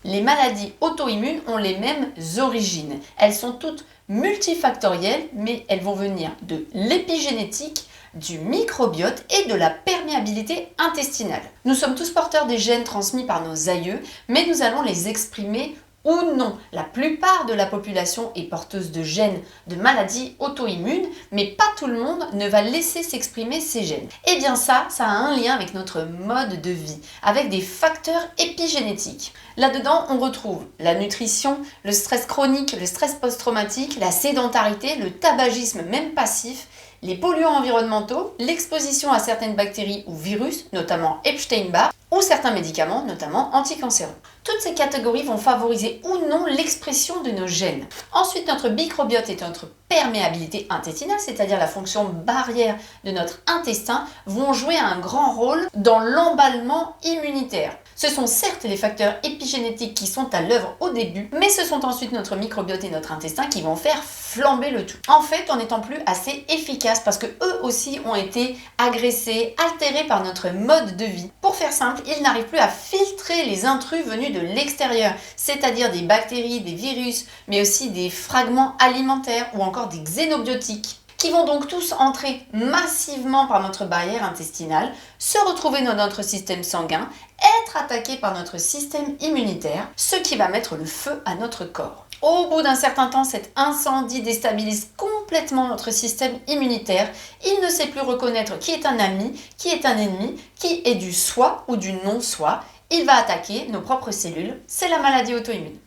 Les maladies auto-immunes ont les mêmes origines. Elles sont toutes multifactorielles, mais elles vont venir de l'épigénétique, du microbiote et de la perméabilité intestinale. Nous sommes tous porteurs des gènes transmis par nos aïeux, mais nous allons les exprimer ou non. La plupart de la population est porteuse de gènes de maladies auto-immunes, mais pas tout le monde ne va laisser s'exprimer ces gènes. Et bien ça a un lien avec notre mode de vie, avec des facteurs épigénétiques. Là-dedans, on retrouve la nutrition, le stress chronique, le stress post-traumatique, la sédentarité, le tabagisme même passif, les polluants environnementaux, l'exposition à certaines bactéries ou virus, notamment Epstein-Barr, ou certains médicaments, notamment anticancéreux. Toutes ces catégories vont favoriser ou non l'expression de nos gènes. Ensuite, notre microbiote et notre perméabilité intestinale, c'est-à-dire la fonction barrière de notre intestin, vont jouer un grand rôle dans l'emballement immunitaire. Ce sont certes les facteurs épigénétiques qui sont à l'œuvre au début, mais ce sont ensuite notre microbiote et notre intestin qui vont faire flamber le tout. En fait, en n'étant plus assez efficaces parce que eux aussi ont été agressés, altérés par notre mode de vie. Pour faire simple, ils n'arrivent plus à filtrer les intrus venus de l'extérieur, c'est-à-dire des bactéries, des virus, mais aussi des fragments alimentaires ou encore des xénobiotiques, qui vont donc tous entrer massivement par notre barrière intestinale, se retrouver dans notre système sanguin, être attaqués par notre système immunitaire, ce qui va mettre le feu à notre corps. Au bout d'un certain temps, cet incendie déstabilise complètement notre système immunitaire. Il ne sait plus reconnaître qui est un ami, qui est un ennemi, qui est du soi ou du non-soi. Il va attaquer nos propres cellules. C'est la maladie auto-immune.